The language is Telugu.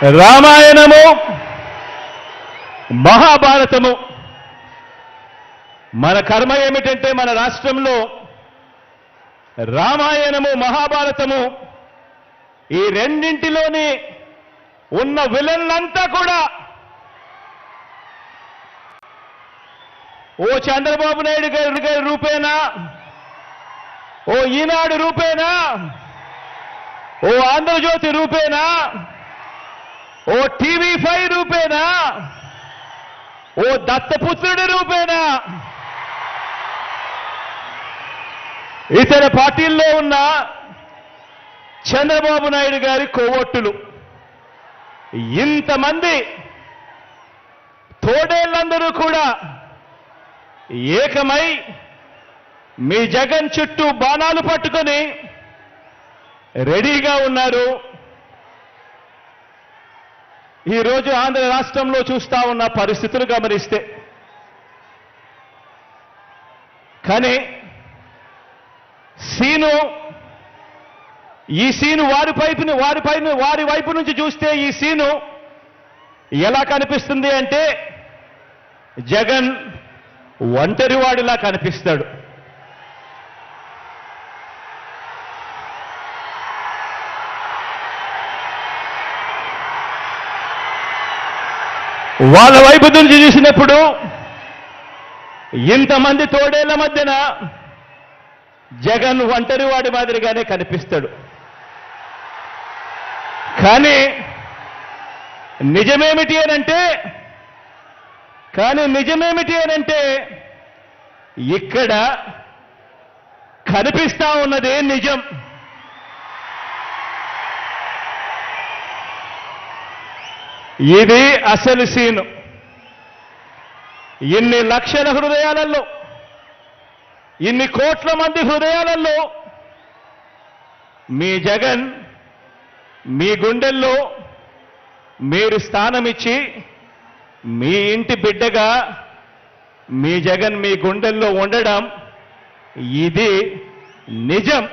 రామాయణము మహాభారతము మన కర్మ ఏమిటంటే మన రాష్ట్రంలో రామాయణము మహాభారతము ఈ రెండింటిలోని ఉన్న విలన్లంతా కూడా ఓ చంద్రబాబు నాయుడు గారి రూపేనా, ఓ ఈనాడు రూపేనా, ఓ ఆంధ్రజ్యోతి రూపేనా, ఓ TV5 రూపేనా, ఓ దత్తపుత్రుడి రూపేనా, ఇతర పార్టీల్లో ఉన్న చంద్రబాబు నాయుడు గారి కోవొట్టులు, ఇంతమంది తోడేళ్లందరూ కూడా ఏకమై మీ జగన్ చుట్టూ బాణాలు పట్టుకొని రెడీగా ఉన్నారు. ఈరోజు ఆంధ్ర రాష్ట్రంలో చూస్తా ఉన్న పరిస్థితులు గమనిస్తే, కానీ ఈ సీను వారి వైపు నుంచి చూస్తే ఈ సీను ఎలా కనిపిస్తుంది అంటే జగన్ ఒంటరివాడిలా కనిపిస్తాడు. వాళ్ళ వైపు నుంచి చూసినప్పుడు ఇంతమంది తోడేళ్ల మధ్యన జగన్ ఒంటరివాడి మాదిరిగానే కనిపిస్తాడు. కానీ నిజమేమిటి అనంటే ఇక్కడ కనిపిస్తా ఉన్నదే నిజం. ఇది అసలు సీను. ఇన్ని లక్షల హృదయాలలో, ఇన్ని కోట్ల మంది హృదయాలలో మీ జగన్ మీ గుండెల్లో మీరు స్థానమిచ్చి మీ ఇంటి బిడ్డగా మీ జగన్ మీ గుండెల్లో ఉండడం ఇది నిజం.